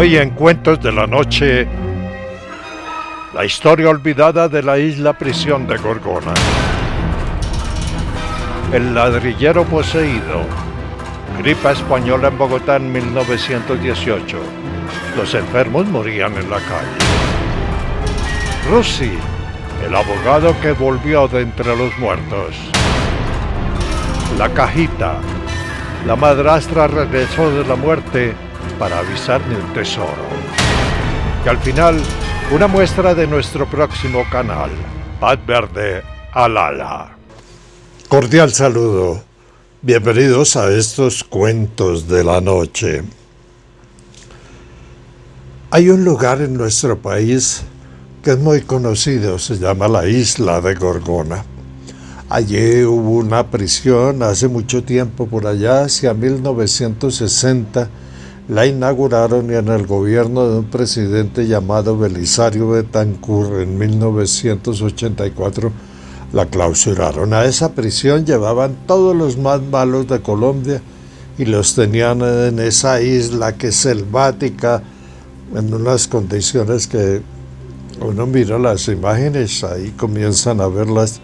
Hoy en Cuentos de la Noche, la historia olvidada de la isla prisión de Gorgona. El ladrillero poseído. Gripa española en Bogotá en 1918. Los enfermos morían en la calle. Russi, el abogado que volvió de entre los muertos. La cajita. La madrastra regresó de la muerte para avisar de un tesoro. Y al final, una muestra de nuestro próximo canal, Paz Verde al Ala. Cordial saludo. Bienvenidos a estos Cuentos de la Noche. Hay un lugar en nuestro país que es muy conocido, se llama la isla de Gorgona. Allí hubo una prisión hace mucho tiempo, por allá hacia 1960, la inauguraron y en el gobierno de un presidente llamado Belisario Betancur en 1984 la clausuraron. A esa prisión llevaban todos los más malos de Colombia y los tenían en esa isla que es selvática, en unas condiciones que uno mira las imágenes, ahí comienzan a verlas.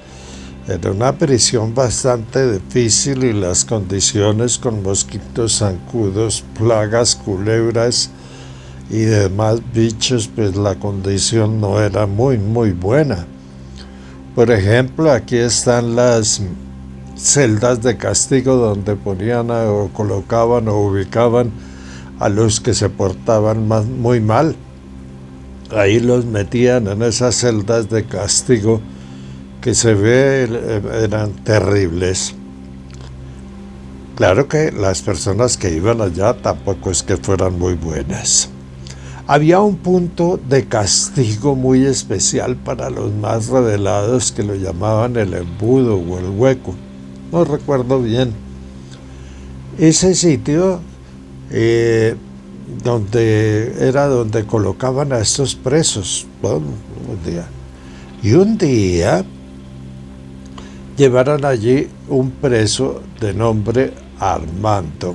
Era una prisión bastante difícil y las condiciones con mosquitos zancudos, plagas, culebras y demás bichos, pues la condición no era muy buena. Por ejemplo, aquí están las celdas de castigo donde ponían o colocaban o ubicaban a los que se portaban muy mal. Ahí los metían en esas celdas de castigo que se ve eran terribles. Claro que las personas que iban allá tampoco es que fueran muy buenas. Había un punto de castigo muy especial para los más rebelados que lo llamaban el embudo o el hueco. No recuerdo bien. Ese sitio donde colocaban a estos presos. Bueno, un día llevaron allí un preso de nombre Armando.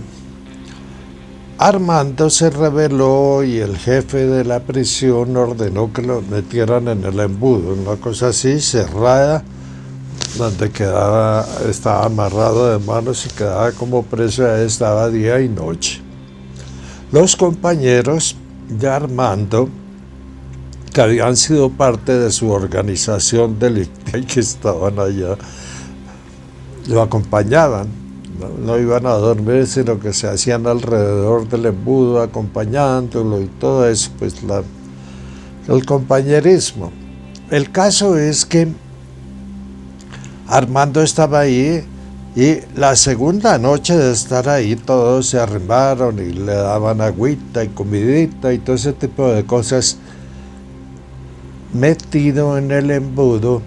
Armando se rebeló y el jefe de la prisión ordenó que lo metieran en el embudo, una cosa así cerrada, donde estaba amarrado de manos y quedaba como preso, estaba día y noche. Los compañeros de Armando, que habían sido parte de su organización delictiva y que estaban allá, lo acompañaban. No iban a dormir, sino que se hacían alrededor del embudo acompañándolo y todo eso, pues el compañerismo. El caso es que Armando estaba ahí y la segunda noche de estar ahí todos se arrimaron y le daban agüita y comidita y todo ese tipo de cosas. Metido en el embudo,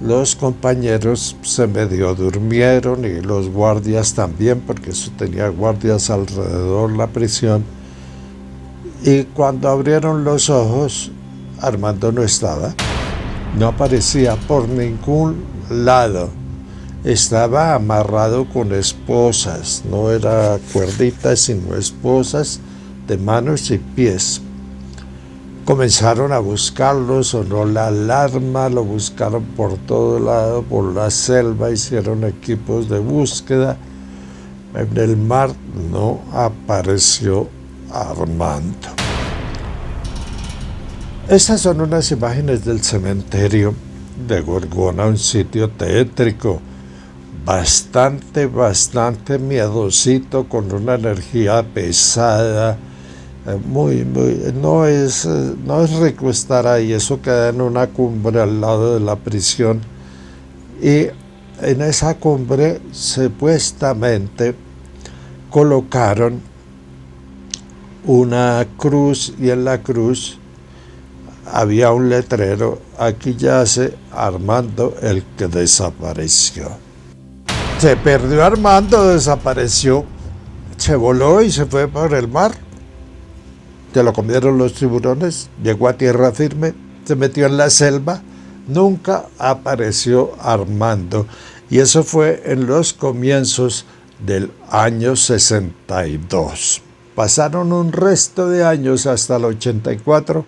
los compañeros se medio durmieron y los guardias también, porque eso tenía guardias alrededor la prisión. Y cuando abrieron los ojos, Armando no estaba, no aparecía por ningún lado. Estaba amarrado con esposas, no era cuerditas, sino esposas de manos y pies. Comenzaron a buscarlo, sonó la alarma, lo buscaron por todo lado, por la selva, hicieron equipos de búsqueda. En el mar no apareció Armando. Estas son unas imágenes del cementerio de Gorgona, un sitio tétrico, bastante miedosito, con una energía pesada. No es rico estar ahí. Eso queda en una cumbre al lado de la prisión y en esa cumbre supuestamente colocaron una cruz y en la cruz había un letrero: aquí yace Armando, el que desapareció. Se perdió Armando, desapareció, se voló y se fue por el mar. Se lo comieron los tiburones, llegó a tierra firme, se metió en la selva, nunca apareció Armando. Y eso fue en los comienzos del año 62. Pasaron un resto de años hasta el 84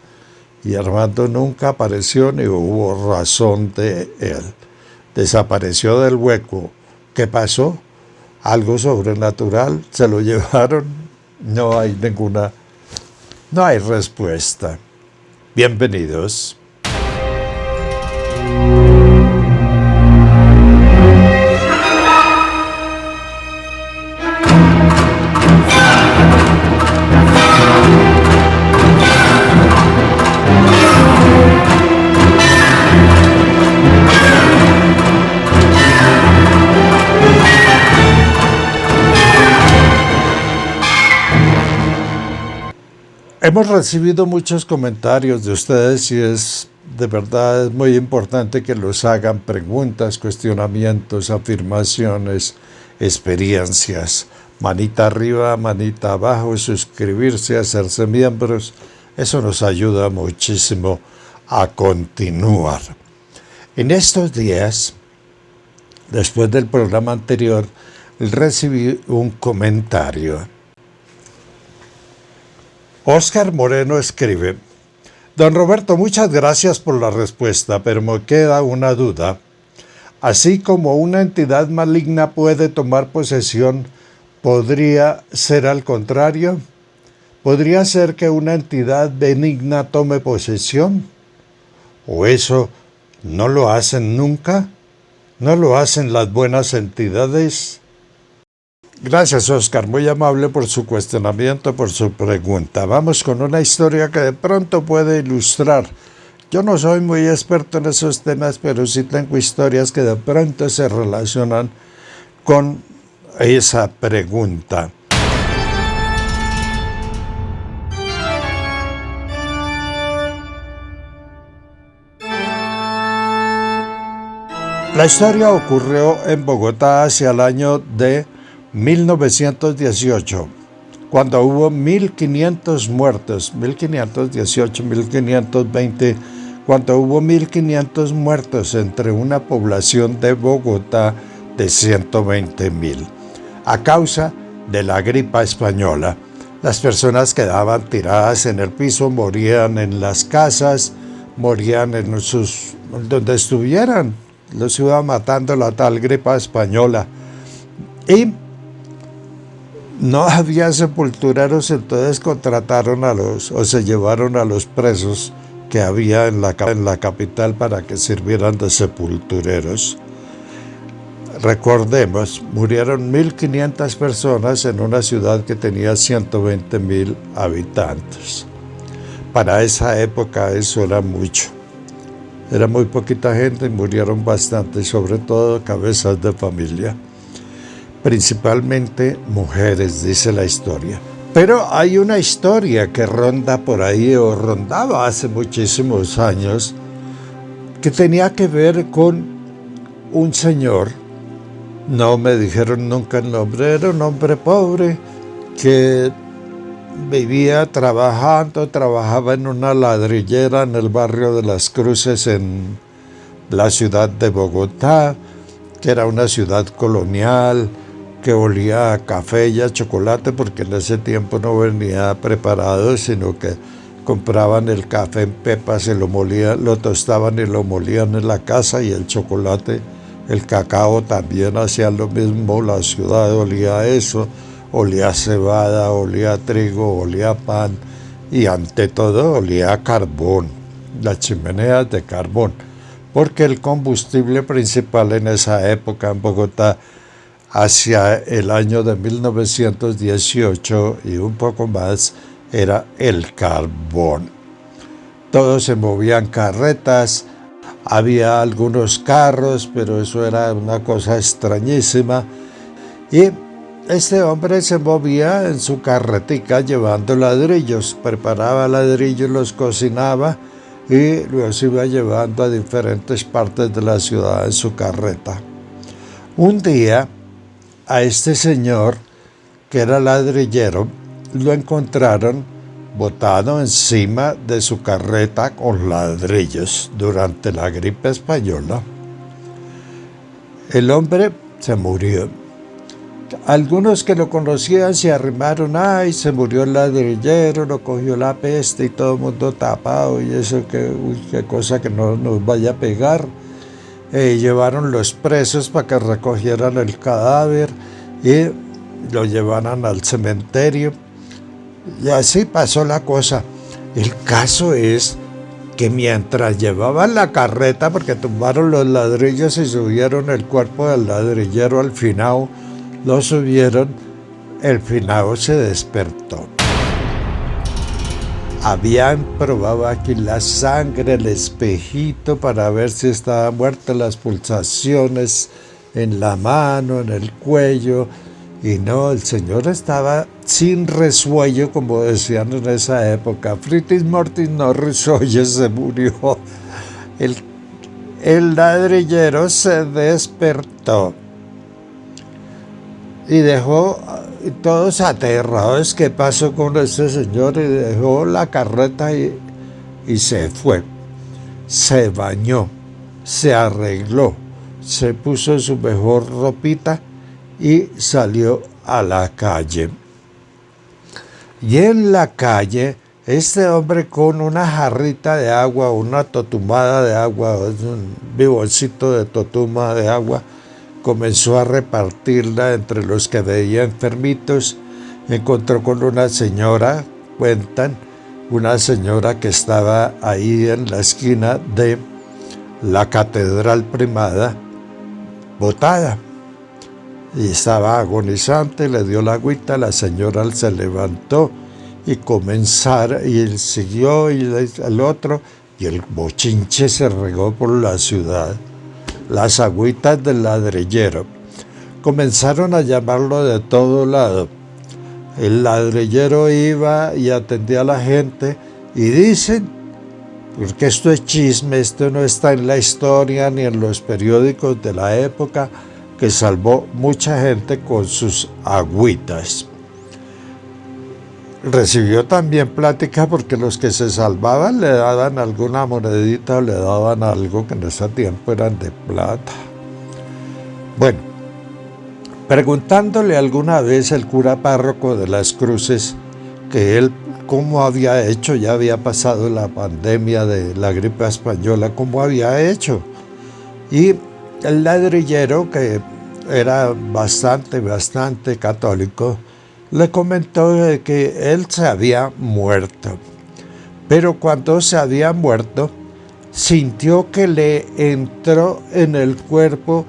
y Armando nunca apareció ni hubo razón de él. Desapareció del hueco. ¿Qué pasó? ¿Algo sobrenatural? ¿Se lo llevaron? No hay respuesta. Bienvenidos. Hemos recibido muchos comentarios de ustedes y de verdad es muy importante que los hagan preguntas, cuestionamientos, afirmaciones, experiencias. Manita arriba, manita abajo, suscribirse, hacerse miembros. Eso nos ayuda muchísimo a continuar. En estos días, después del programa anterior, recibí un comentario. Oscar Moreno escribe: Don Roberto, muchas gracias por la respuesta, pero me queda una duda. Así como una entidad maligna puede tomar posesión, ¿podría ser al contrario? ¿Podría ser que una entidad benigna tome posesión? ¿O eso no lo hacen nunca? ¿No lo hacen las buenas entidades? Gracias, Oscar, muy amable por su cuestionamiento, por su pregunta. Vamos con una historia que de pronto puede ilustrar. Yo no soy muy experto en esos temas, pero sí tengo historias que de pronto se relacionan con esa pregunta. La historia ocurrió en Bogotá hacia el año de 1918, cuando hubo 1.500 muertos, 1518, 1520, cuando hubo 1.500 muertos entre una población de Bogotá de 120.000, a causa de la gripa española. Las personas quedaban tiradas en el piso, morían en las casas, morían donde estuvieran, los iba matando la tal gripa española. Y no había sepultureros, entonces contrataron se llevaron a los presos que había en la capital para que sirvieran de sepultureros. Recordemos, murieron 1.500 personas en una ciudad que tenía 120.000 habitantes. Para esa época eso era mucho. Era muy poquita gente y murieron bastante, sobre todo cabezas de familia. Principalmente mujeres, dice la historia. Pero hay una historia que ronda por ahí, o rondaba hace muchísimos años, que tenía que ver con un señor, no me dijeron nunca el nombre, era un hombre pobre que trabajaba en una ladrillera en el barrio de Las Cruces en la ciudad de Bogotá, que era una ciudad colonial, que olía a café y a chocolate, porque en ese tiempo no venía preparado, sino que compraban el café en pepas, lo tostaban y lo molían en la casa, y el chocolate, el cacao también hacían lo mismo. La ciudad olía a eso, olía a cebada, olía a trigo, olía a pan y ante todo olía a carbón, las chimeneas de carbón, porque el combustible principal en esa época en Bogotá, hacia el año de 1918 y un poco más, era el carbón. Todos se movían carretas, había algunos carros, pero eso era una cosa extrañísima. Y este hombre se movía en su carretica llevando ladrillos, preparaba ladrillos, los cocinaba y los iba llevando a diferentes partes de la ciudad en su carreta. Un día, a este señor, que era ladrillero, lo encontraron botado encima de su carreta con ladrillos durante la gripe española. El hombre se murió. Algunos que lo conocían se arrimaron, ay, se murió el ladrillero, lo cogió la peste y todo el mundo tapado y eso, qué cosa que no nos vaya a pegar. Llevaron los presos para que recogieran el cadáver y lo llevaran al cementerio. Y así pasó la cosa. El caso es que mientras llevaban la carreta, porque tumbaron los ladrillos y subieron el cuerpo del ladrillero al finado, lo subieron, el finado se despertó. Habían probado aquí la sangre, el espejito para ver si estaba muerta, las pulsaciones en la mano, en el cuello, y no, el señor estaba sin resuello, como decían en esa época. Fritis mortis no resuello, se murió. El ladrillero se despertó y dejó todos aterrados. ¿Qué pasó con este señor? Y dejó la carreta y se fue. Se bañó, se arregló, se puso su mejor ropita y salió a la calle. Y en la calle, este hombre con una jarrita de agua, una totumada de agua, un biboncito de totuma de agua, comenzó a repartirla entre los que veía enfermitos. Encontró con una señora, cuentan, una señora que estaba ahí en la esquina de la Catedral Primada, botada. Y estaba agonizante, le dio la agüita, la señora se levantó y y él siguió y el otro, y el bochinche se regó por la ciudad. Las agüitas del ladrillero. Comenzaron a llamarlo de todo lado. El ladrillero iba y atendía a la gente y dicen, porque esto es chisme, esto no está en la historia ni en los periódicos de la época, que salvó mucha gente con sus agüitas. Recibió también plática porque los que se salvaban le daban alguna monedita o le daban algo que en ese tiempo eran de plata. Bueno, preguntándole alguna vez el cura párroco de Las Cruces que él cómo había hecho, ya había pasado la pandemia de la gripe española, cómo había hecho. Y el ladrillero, que era bastante católico, le comentó que él se había muerto. Pero cuando se había muerto, sintió que le entró en el cuerpo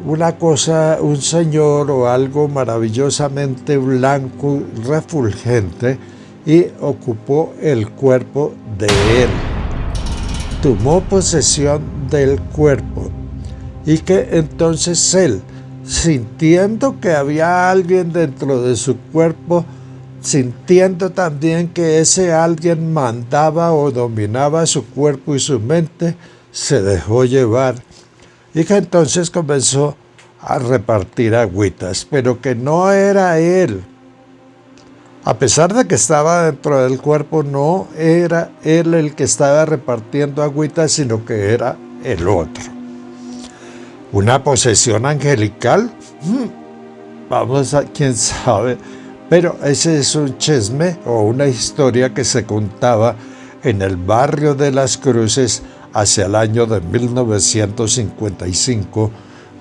una cosa, un señor o algo maravillosamente blanco, refulgente, y ocupó el cuerpo de él. Tomó posesión del cuerpo. Y que entonces él, sintiendo que había alguien dentro de su cuerpo, sintiendo también que ese alguien mandaba o dominaba su cuerpo y su mente, se dejó llevar. Y que entonces comenzó a repartir agüitas, pero que no era él. A pesar de que estaba dentro del cuerpo, no era él el que estaba repartiendo agüitas, sino que era el otro. ¿Una posesión angelical? Vamos a, quién sabe. Pero ese es un chisme o una historia que se contaba en el barrio de Las Cruces hacia el año de 1955,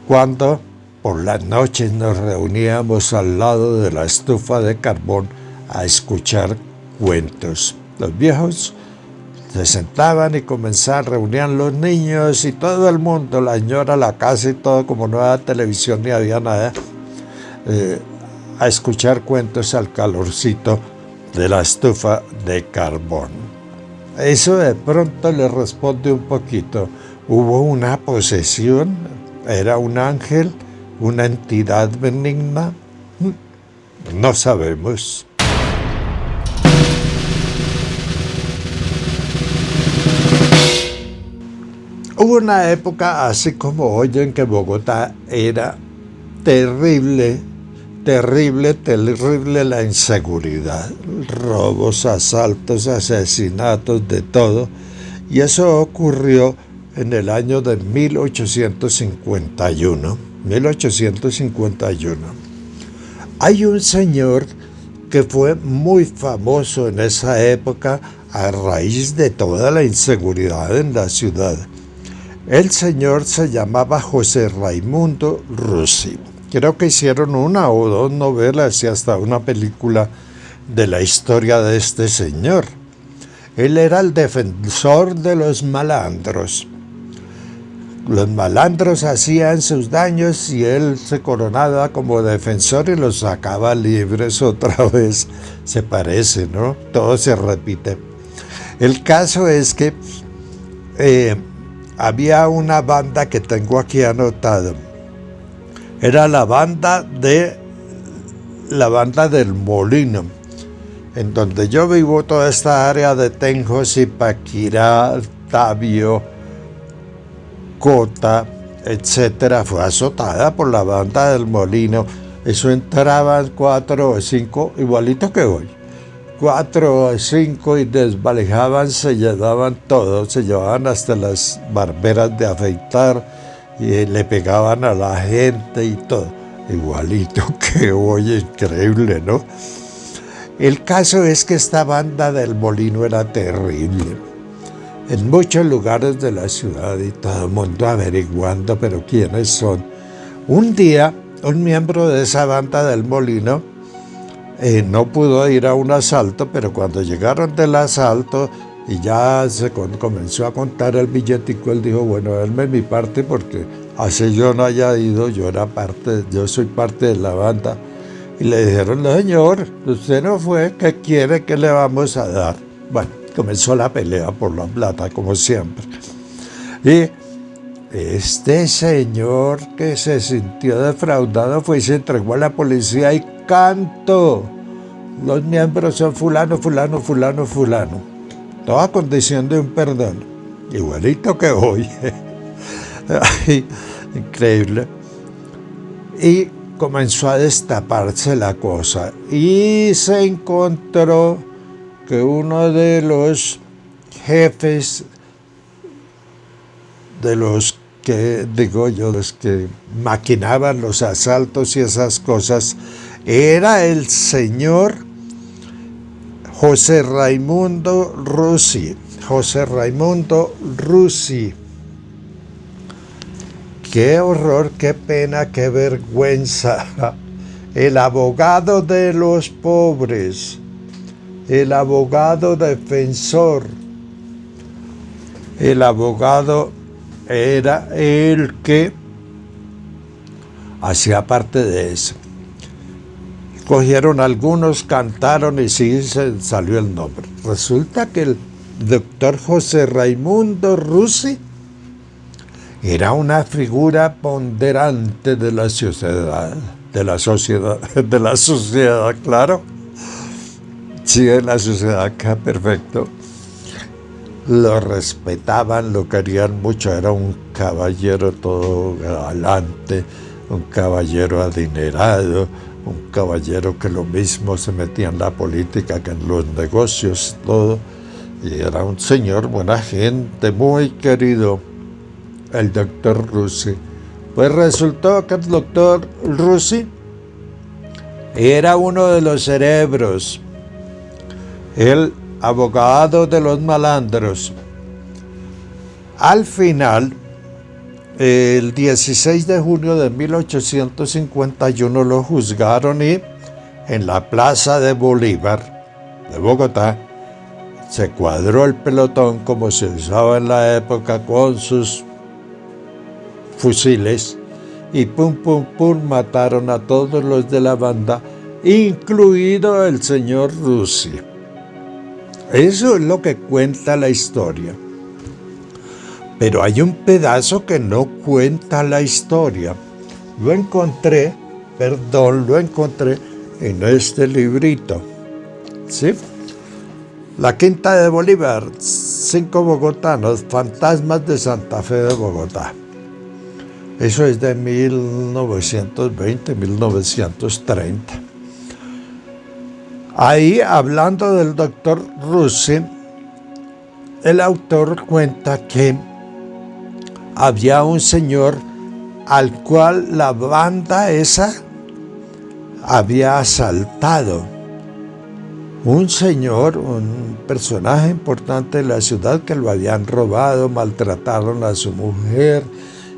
cuando por las noches nos reuníamos al lado de la estufa de carbón a escuchar cuentos. Los viejos se sentaban y reunían los niños y todo el mundo, la señora, la casa y todo, como no había televisión ni había nada, a escuchar cuentos al calorcito de la estufa de carbón. Eso de pronto le responde un poquito. ¿Hubo una posesión? ¿Era un ángel? ¿Una entidad benigna? No sabemos. Hubo una época, así como hoy, en que Bogotá era terrible la inseguridad. Robos, asaltos, asesinatos, de todo. Y eso ocurrió en el año de 1851. Hay un señor que fue muy famoso en esa época a raíz de toda la inseguridad en la ciudad. El señor se llamaba José Raimundo Russi. Creo que hicieron una o dos novelas y hasta una película de la historia de este señor. Él era el defensor de los malandros. Los malandros hacían sus daños y él se coronaba como defensor y los sacaba libres otra vez. Se parece, ¿no? Todo se repite. El caso es que había una banda que tengo aquí anotado. Era la banda del Molino, en donde yo vivo. Toda esta área de Tenjo, Zipaquirá, Tabio, Cota, etcétera, fue azotada por la banda del Molino. Eso entraban 4 o 5, igualito que hoy, 4 o 5 y desvalijaban, se llevaban todo, se llevaban hasta las barberas de afeitar y le pegaban a la gente y todo, igualito que hoy, increíble, ¿no? El caso es que esta banda del Molino era terrible. En muchos lugares de la ciudad y todo el mundo averiguando, pero ¿quiénes son? Un día, un miembro de esa banda del Molino no pudo ir a un asalto, pero cuando llegaron del asalto y ya se comenzó a contar el billetico, él dijo, bueno, denme mi parte porque así yo no haya ido, yo soy parte de la banda. Y le dijeron, no señor, usted no fue, ¿qué quiere? ¿Qué le vamos a dar? Bueno, comenzó la pelea por la plata, como siempre. Y este señor que se sintió defraudado fue y se entregó a la policía y cantó. Los miembros son fulano, fulano, fulano, fulano. Toda condición de un perdón. Igualito que hoy. Ay, increíble. Y comenzó a destaparse la cosa. Y se encontró que uno de los jefes de los que, los que maquinaban los asaltos y esas cosas, era el señor José Raimundo Russi. José Raimundo Russi. Qué horror, qué pena, qué vergüenza. El abogado de los pobres, el abogado defensor. El abogado era el que hacía parte de eso. Cogieron algunos, cantaron y sí se salió el nombre. Resulta que el doctor José Raimundo Russi era una figura ponderante de la sociedad, claro. Sí, de la sociedad, perfecto. Lo respetaban, lo querían mucho, era un caballero todo galante, un caballero adinerado, un caballero que lo mismo se metía en la política que en los negocios, todo. Y era un señor buena gente, muy querido, el doctor Russi. Pues resultó que el doctor Russi era uno de los cerebros, el abogado de los malandros. Al final, el 16 de junio de 1851 lo juzgaron y en la Plaza de Bolívar de Bogotá se cuadró el pelotón como se usaba en la época con sus fusiles y pum, pum, pum, mataron a todos los de la banda, incluido el señor Russi. Eso es lo que cuenta la historia. Pero hay un pedazo que no cuenta la historia. Lo encontré en este librito. ¿Sí? La Quinta de Bolívar, 5 bogotanos, fantasmas de Santa Fe de Bogotá. Eso es de 1920, 1930. Ahí, hablando del doctor Russi, el autor cuenta que había un señor al cual la banda esa había asaltado un señor, un personaje importante de la ciudad, que lo habían robado, maltrataron a su mujer,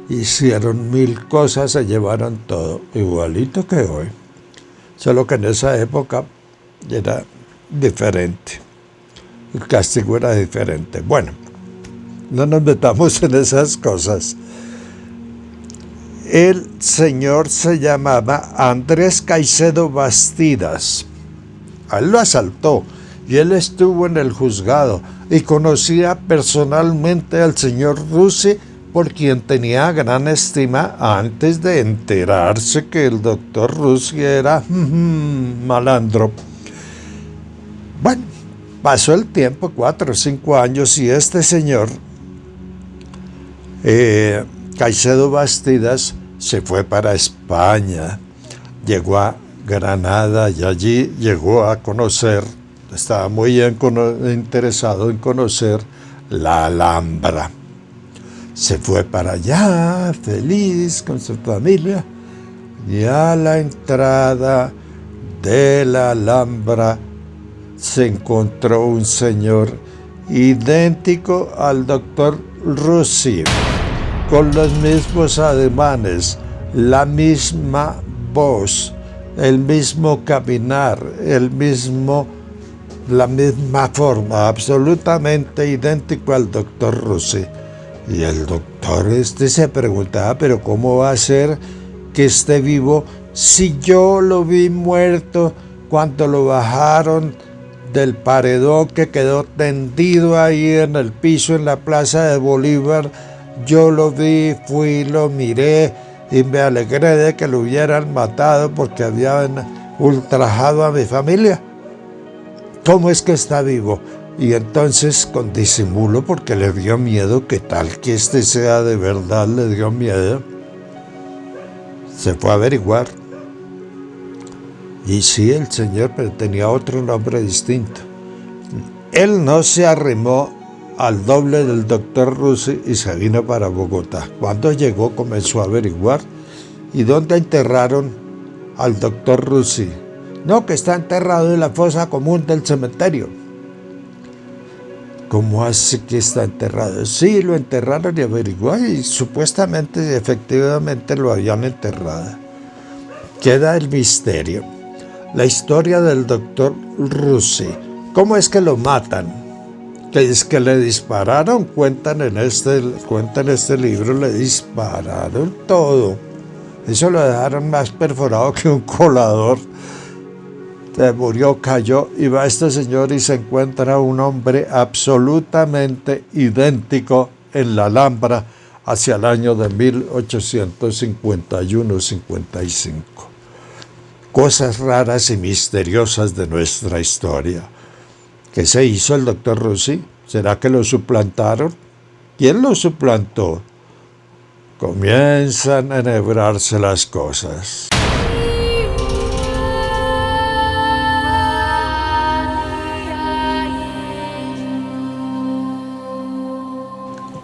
hicieron 1000 cosas, se llevaron todo, igualito que hoy. Solo que en esa época era diferente, el castigo era diferente. Bueno, no nos metamos en esas cosas. El señor se llamaba Andrés Caicedo Bastidas. A él lo asaltó y él estuvo en el juzgado y conocía personalmente al señor Russi, por quien tenía gran estima antes de enterarse que el doctor Russi era malandro. Bueno, pasó el tiempo, 4 o 5 años, y este señor, Caicedo Bastidas, se fue para España, llegó a Granada y allí llegó a conocer, estaba muy interesado en conocer la Alhambra. Se fue para allá, feliz con su familia, y a la entrada de la Alhambra se encontró un señor idéntico al doctor Russi, con los mismos ademanes, la misma voz, el mismo caminar, la misma forma, absolutamente idéntico al doctor Russi. Y el doctor se preguntaba, pero ¿cómo va a ser que esté vivo si yo lo vi muerto cuando lo bajaron del paredón que quedó tendido ahí en el piso en la Plaza de Bolívar? Yo lo vi, fui, lo miré y me alegré de que lo hubieran matado porque habían ultrajado a mi familia. ¿Cómo es que está vivo? Y entonces, con disimulo, porque le dio miedo, que tal que sea de verdad, le dio miedo, se fue a averiguar. Y sí, el señor, pero tenía otro nombre distinto. Él no se arrimó al doble del doctor Russi y se vino para Bogotá. Cuando llegó, comenzó a averiguar. ¿Y dónde enterraron al doctor Russi? No, que está enterrado en la fosa común del cementerio. ¿Cómo así que está enterrado? Sí, lo enterraron y averiguó, y supuestamente, efectivamente, lo habían enterrado. Queda el misterio. La historia del doctor Russi. ¿Cómo es que lo matan? Que es que le dispararon, cuentan en este libro, le dispararon todo. Eso lo dejaron más perforado que un colador. Se murió, cayó, y va este señor y se encuentra un hombre absolutamente idéntico en la Alhambra hacia el año de 1851-55. Cosas raras y misteriosas de nuestra historia. ¿Qué se hizo el doctor Russi? ¿Será que lo suplantaron? ¿Quién lo suplantó? Comienzan a enhebrarse las cosas.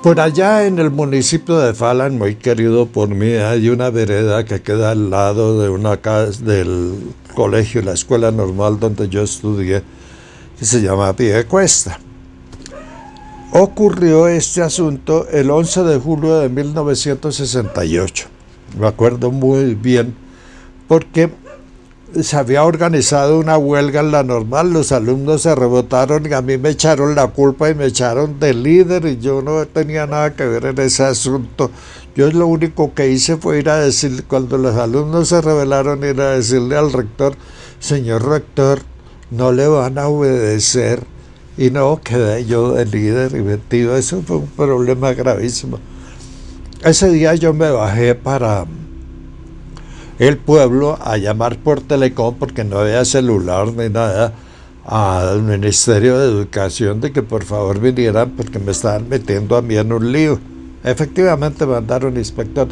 Por allá en el municipio de Falan, muy querido por mí, hay una vereda que queda al lado de una casa del colegio, la escuela normal donde yo estudié, que se llama Piedecuesta. Ocurrió este asunto el 11 de julio de 1968. Me acuerdo muy bien porque se había organizado una huelga en la normal, los alumnos se rebotaron y a mí me echaron la culpa y me echaron de líder, y yo no tenía nada que ver en ese asunto. Yo lo único que hice fue ir a decir, cuando los alumnos se rebelaron, ir a decirle al rector: señor rector, no le van a obedecer. Y no, quedé yo de líder y metido. Eso fue un problema gravísimo. Ese día yo me bajé para el pueblo a llamar por telecom, porque no había celular ni nada, al Ministerio de Educación, de que por favor vinieran porque me estaban metiendo a mí en un lío. Efectivamente mandaron inspector.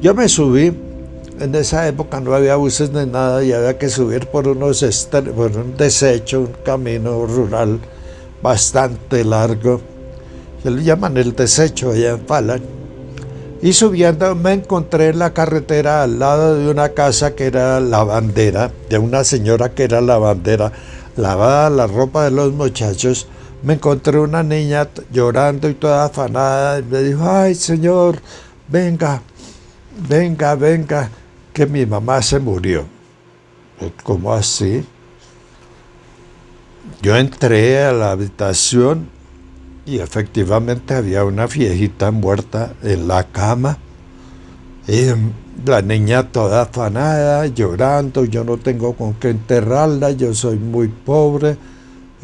Yo me subí, en esa época no había buses ni nada, y había que subir por un desecho, un camino rural bastante largo, que le llaman el desecho allá en Falan. Y subiendo me encontré en la carretera al lado de una casa que era lavandera, de una señora que era lavandera, lavaba la ropa de los muchachos. Me encontré una niña llorando y toda afanada y me dijo, ay señor, venga, venga, venga, que mi mamá se murió. ¿Cómo así? Yo entré a la habitación y efectivamente había una viejita muerta en la cama. Y la niña toda afanada, llorando, yo no tengo con qué enterrarla, yo soy muy pobre.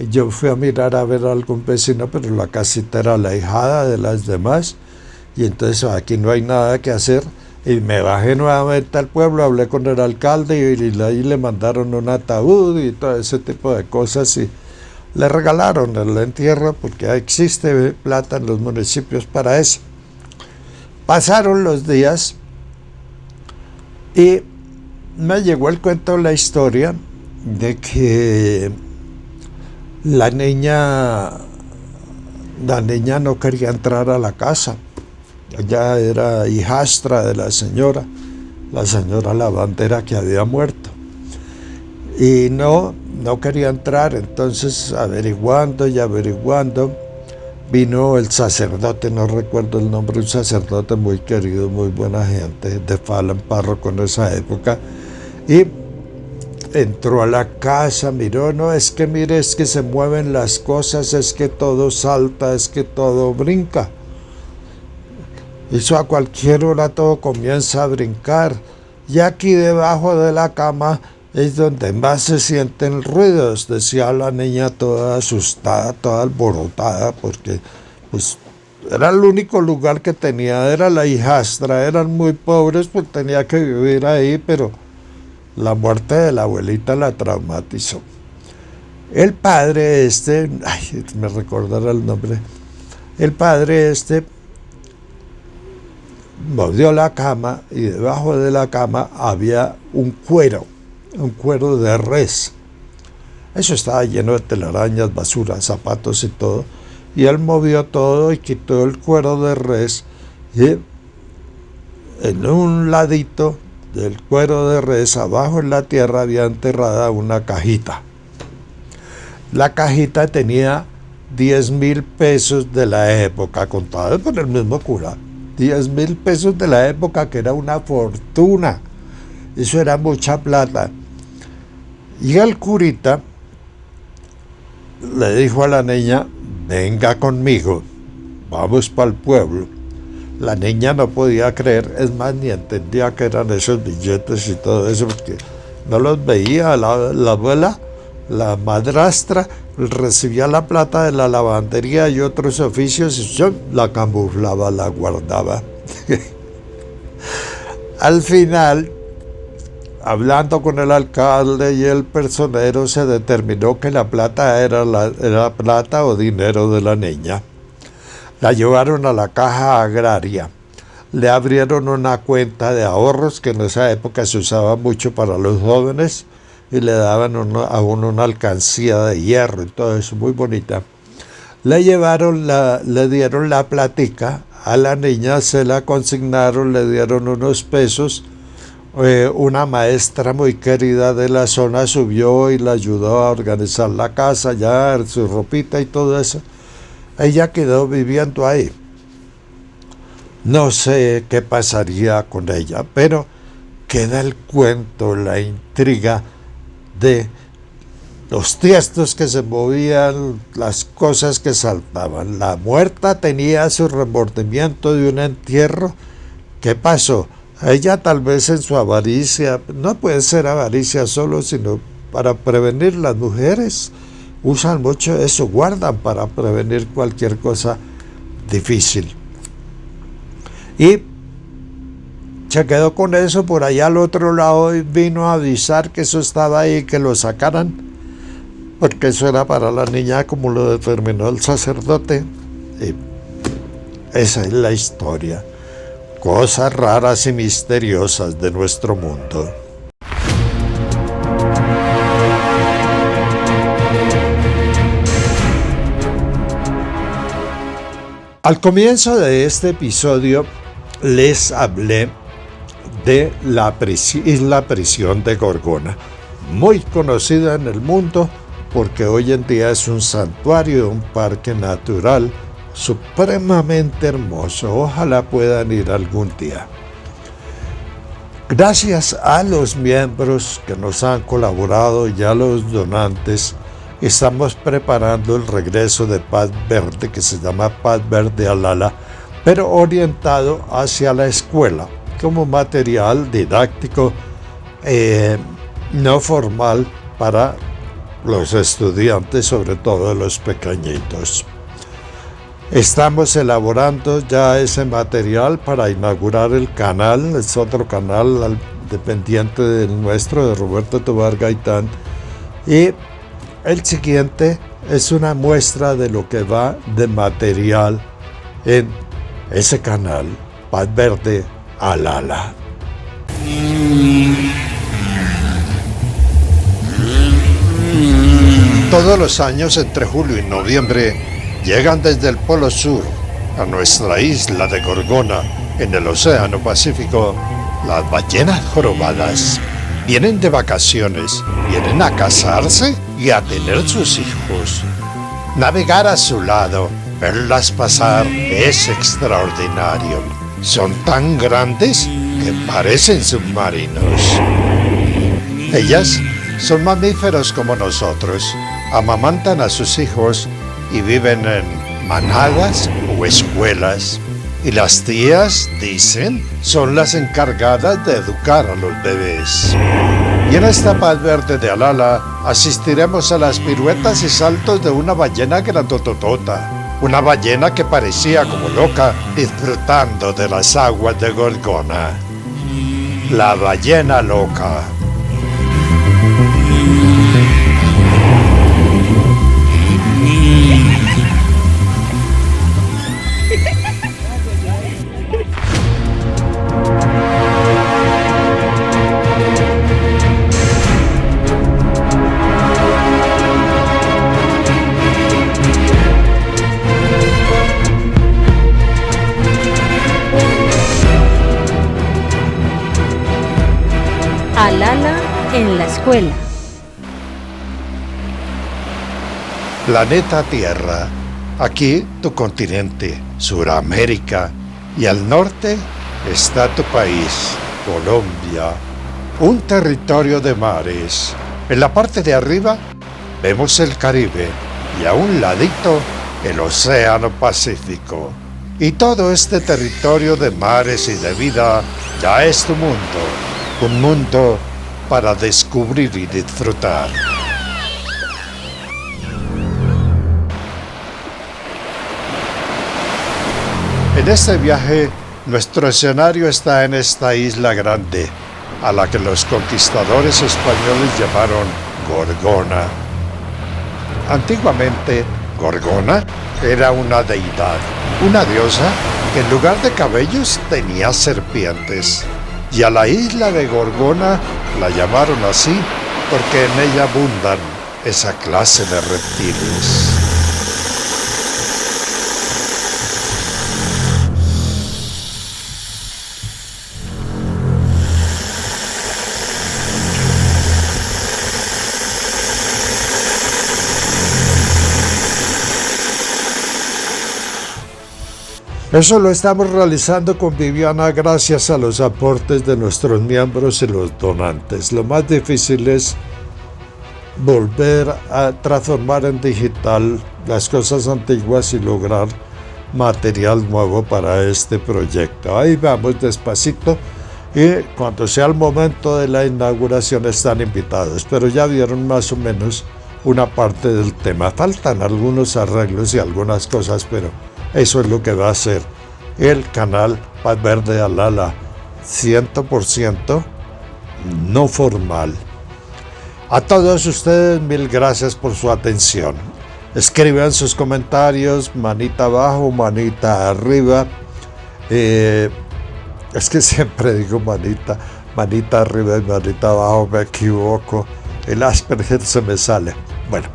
Yo fui a mirar a ver a algún vecino, pero la casita era la ahijada de las demás. Y entonces aquí no hay nada que hacer. Y me bajé nuevamente al pueblo, hablé con el alcalde y ahí le mandaron un ataúd y todo ese tipo de cosas. Y le regalaron el entierro porque existe plata en los municipios para eso. Pasaron los días y me llegó el cuento, la historia de que la niña no quería entrar a la casa. Ella era hijastra de la señora lavandera que había muerto. Y no quería entrar. Entonces, averiguando, vino el sacerdote, no recuerdo el nombre, un sacerdote muy querido, muy buena gente, de Falan, párroco en esa época, y entró a la casa, miró, no, es que mire, es que se mueven las cosas, es que todo salta, es que todo brinca. Eso a cualquier hora todo comienza a brincar, y aquí debajo de la cama es donde más se sienten ruidos, decía la niña toda asustada, toda alborotada, porque pues era el único lugar que tenía, era la hijastra, eran muy pobres, pues tenía que vivir ahí, pero la muerte de la abuelita la traumatizó. El padre me recordará el nombre, el padre movió la cama y debajo de la cama había un cuero de res. Eso estaba lleno de telarañas, basura, zapatos y todo. Y él movió todo y quitó el cuero de res, y en un ladito del cuero de res, abajo en la tierra, había enterrada una cajita. La cajita tenía 10,000 pesos de la época, contados por el mismo cura. 10,000 pesos de la época, que era una fortuna. Eso era mucha plata. Y el curita le dijo a la niña, venga conmigo, vamos para el pueblo. La niña no podía creer, es más, ni entendía que eran esos billetes y todo eso, porque no los veía. La abuela, la madrastra, recibía la plata de la lavandería y otros oficios y yo la camuflaba, la guardaba. Al final, hablando con el alcalde y el personero, se determinó que la plata era plata o dinero de la niña. La llevaron a la caja agraria, le abrieron una cuenta de ahorros que en esa época se usaba mucho para los jóvenes, y le daban a uno una alcancía de hierro y todo eso, muy bonita. Le dieron la platica a la niña, se la consignaron, le dieron unos pesos. Una maestra muy querida de la zona subió y la ayudó a organizar la casa, ya su ropita y todo eso. Ella quedó viviendo ahí. No sé qué pasaría con ella, pero queda el cuento, la intriga de los tiestos que se movían, las cosas que saltaban. La muerta tenía su remordimiento de un entierro. ¿Qué pasó? Ella tal vez en su avaricia, no puede ser avaricia solo, sino para prevenir. Las mujeres usan mucho eso, guardan para prevenir cualquier cosa difícil. Y se quedó con eso por allá al otro lado y vino a avisar que eso estaba ahí, que lo sacaran, porque eso era para la niña, como lo determinó el sacerdote. Y esa es la historia. Cosas raras y misteriosas de nuestro mundo. Al comienzo de este episodio les hablé de la isla prisión de Gorgona, muy conocida en el mundo porque hoy en día es un santuario, un parque natural supremamente hermoso. Ojalá puedan ir algún día. Gracias a los miembros que nos han colaborado y a los donantes, estamos preparando el regreso de Paz Verde, que se llama Paz Verde Alala, pero orientado hacia la escuela, como material didáctico no formal para los estudiantes, sobre todo los pequeñitos. Estamos elaborando ya ese material para inaugurar el canal, es otro canal dependiente del nuestro, de Roberto Tobar Gaitán, y el siguiente es una muestra de lo que va de material en ese canal, Paz Verde Alala. Todos los años entre julio y noviembre llegan desde el Polo Sur a nuestra isla de Gorgona, en el Océano Pacífico, las ballenas jorobadas. Vienen de vacaciones, vienen a casarse y a tener sus hijos. Navegar a su lado, verlas pasar, es extraordinario. Son tan grandes que parecen submarinos. Ellas son mamíferos como nosotros, amamantan a sus hijos y viven en manadas o escuelas. Y las tías, dicen, son las encargadas de educar a los bebés. Y en esta Paz Verde de Alala asistiremos a las piruetas y saltos de una ballena grandototota. Una ballena que parecía como loca disfrutando de las aguas de Gorgona. La ballena loca. Alala en la escuela. Planeta Tierra. Aquí tu continente, Suramérica, y al norte está tu país, Colombia, un territorio de mares. En la parte de arriba vemos el Caribe y a un ladito el Océano Pacífico. Y todo este territorio de mares y de vida ya es tu mundo. Un mundo para descubrir y disfrutar. En este viaje, nuestro escenario está en esta isla grande, a la que los conquistadores españoles llamaron Gorgona. Antiguamente, Gorgona era una deidad, una diosa que en lugar de cabellos tenía serpientes. Y a la isla de Gorgona la llamaron así porque en ella abundan esa clase de reptiles. Eso lo estamos realizando con Viviana gracias a los aportes de nuestros miembros y los donantes. Lo más difícil es volver a transformar en digital las cosas antiguas y lograr material nuevo para este proyecto. Ahí vamos despacito y cuando sea el momento de la inauguración están invitados, pero ya vieron más o menos una parte del tema. Faltan algunos arreglos y algunas cosas, pero eso es lo que va a ser el canal Paz Verde Alala, 100% no formal. A todos ustedes, mil gracias por su atención. Escriban sus comentarios, manita abajo, manita arriba. Es que siempre digo manita arriba y manita abajo, me equivoco. El Asperger se me sale. Bueno,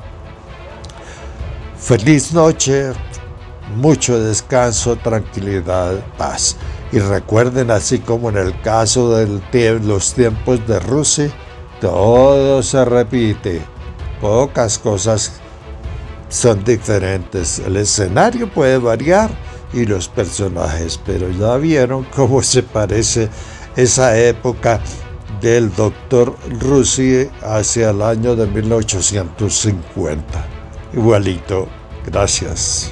feliz noche. Mucho descanso, tranquilidad, paz. Y recuerden, así como en el caso de los tiempos de Rusia, todo se repite, pocas cosas son diferentes. El escenario puede variar y los personajes, pero ya vieron cómo se parece esa época del doctor Rusia hacia el año de 1850. Igualito. Gracias.